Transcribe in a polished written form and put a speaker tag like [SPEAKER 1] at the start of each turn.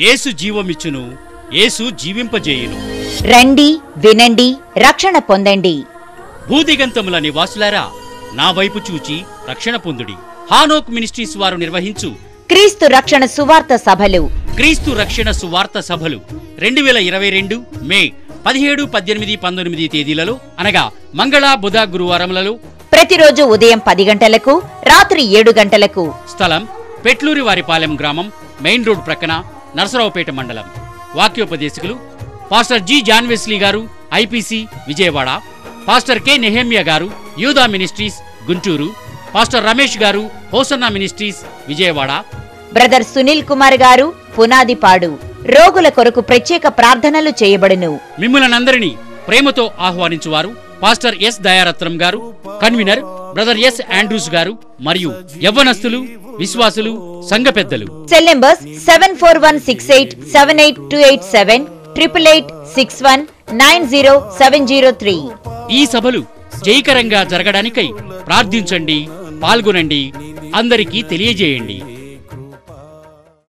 [SPEAKER 1] యేసు జీవమిచ్చును, యేసు జీవింపజేయును.
[SPEAKER 2] రండి, వినండి, రక్షణ పొందండి.
[SPEAKER 1] భూదిగంతముల నివాసులారా, నా వైపు చూచి రక్షణ పొందుడి. హానోక్ మినిస్ట్రీస్ వారు నిర్వహించు
[SPEAKER 2] క్రీస్తు రక్షణ సువార్త సభలు,
[SPEAKER 1] క్రీస్తు రక్షణ సువార్త సభలు 2022 మే 17, 18, 19 తేదీలలో అనగా మంగళ, బుధ, గురువారములలో
[SPEAKER 2] ప్రతిరోజు ఉదయం 10 గంటలకు, రాత్రి 7 గంటలకు.
[SPEAKER 1] స్థలం పెట్లూరి వారిపాలెం గ్రామం, మెయిన్ రోడ్ ప్రక్కన, నరసరావుపేట మండలం. వాక్యోపదేశకులు పాస్టర్ జి జాన్ వెస్లీ గారు, IPC Vijayawada. Pastor K Nehemiah గారు, యూదా మినిస్ట్రీస్ గుంటూరు. పాస్టర్ రమేష్ గారు, hosanna ministries Vijayawada.
[SPEAKER 2] Brother Sunil Kumar గారు, పునాదిపాడు. రోగుల కొరకు ప్రత్యేక ప్రార్థనలు చేయబడును.
[SPEAKER 1] మిమ్ములనందరినీ ప్రేమతో ఆహ్వానించువారు పాస్టర్ ఎస్ దయారత్నం గారు, కన్వీనర్ బ్రదర్ ఎస్ ఆండ్రూస్ గారు మరియు యవ్వనస్తులు, విశ్వాసులు, సంఘ పెద్దలు.
[SPEAKER 2] Cell numbers 7416878287, 8861900703.
[SPEAKER 1] ఈ సభలు జయకరంగా జరగడానికై ప్రార్థించండి, పాల్గొనండి, అందరికీ తెలియజేయండి.